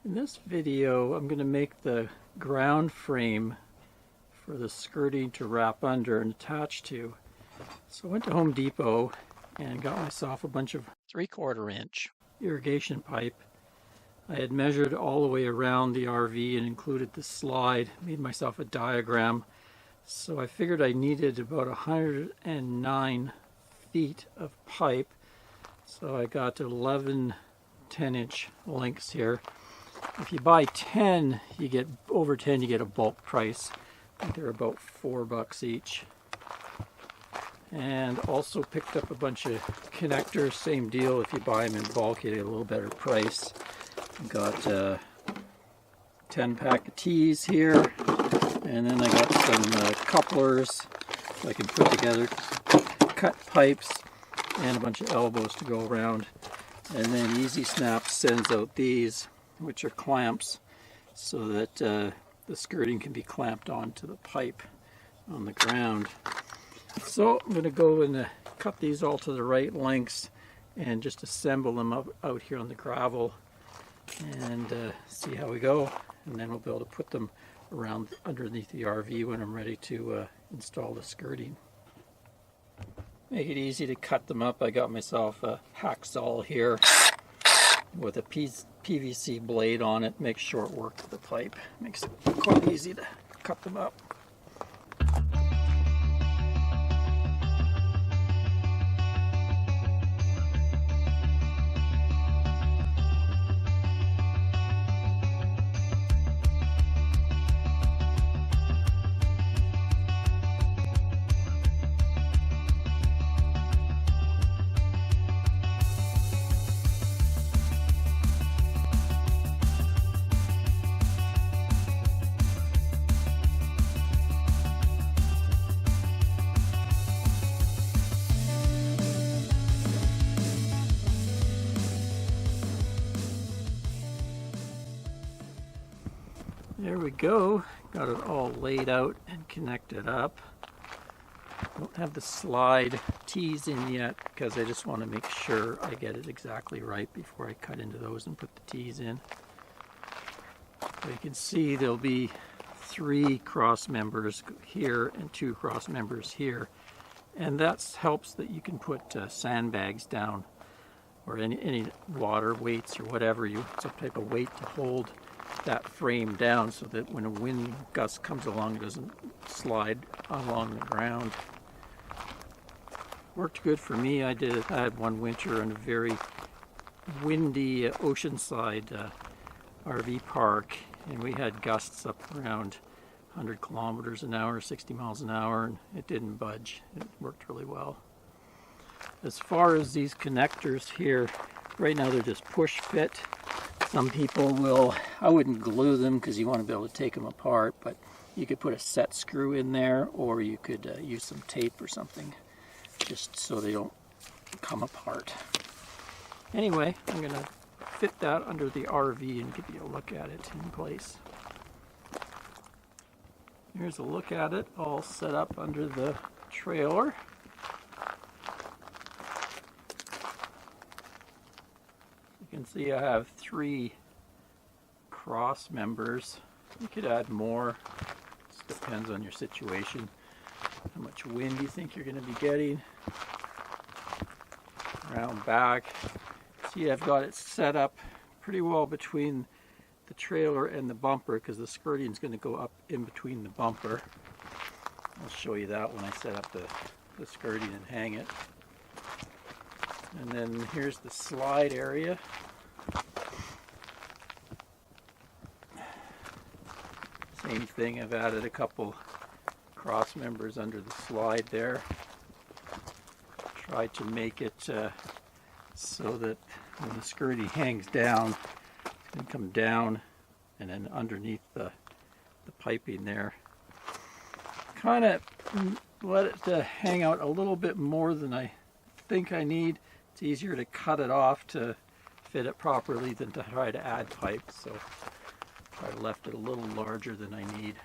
In this video, I'm going to make the ground frame for the skirting to wrap under and attach to. So I went to Home Depot and got myself a bunch of 3/4 inch irrigation pipe. I had measured all the way around the RV and included the slide, made myself a diagram. So I figured I needed about 109 feet of pipe. So I got 11 10-inch lengths here. If you buy 10, you get over 10, you get a bulk price. I think they're about $4 each. And also picked up a bunch of connectors, same deal. If you buy them in bulk, you get a little better price. Got a 10-pack of tees here, and then I got some couplers so I can put together cut pipes and a bunch of elbows to go around. And then Easy Snap sends out these, which are clamps, so that the skirting can be clamped onto the pipe on the ground. So I'm going to go and cut these all to the right lengths and just assemble them out here on the gravel and see how we go. And then we'll be able to put them around underneath the RV when I'm ready to install the skirting. Make it easy to cut them up. I got myself a hacksaw here with a PVC blade on it. Makes short work of the pipe. Makes it quite easy to cut them up. There we go. Got it all laid out and connected up. Don't have the slide tees in yet because I just want to make sure I get it exactly right before I cut into those and put the tees in. So you can see there'll be 3 cross members here and 2 cross members here. And that helps that you can put sandbags down or any water weights or whatever, some type of weight to hold that frame down so that when a wind gust comes along, it doesn't slide along the ground. Worked good for me. I had one winter in a very windy oceanside RV park, and we had gusts up around 100 kilometers an hour, 60 miles an hour, and it didn't budge. It worked really well. As far as these connectors here, right now they're just push fit. Some people will, I wouldn't glue them because you want to be able to take them apart, but you could put a set screw in there, or you could use some tape or something just so they don't come apart. Anyway, I'm going to fit that under the RV and give you a look at it in place. Here's a look at it all set up under the trailer. You can see I have 3 cross members. You could add more. Just depends on your situation, how much wind you think you're going to be getting. Around back. See, I've got it set up pretty well between the trailer and the bumper because the skirting is going to go up in between the bumper. I'll show you that when I set up the skirting and hang it. And then here's the slide area. Same thing, I've added a couple cross members under the slide there. Tried to make it so that when the skirting hangs down, it's going to come down and then underneath the piping there. Kind of let it hang out a little bit more than I think I need. It's easier to cut it off to fit it properly than to try to add pipe, so I left it a little larger than I need.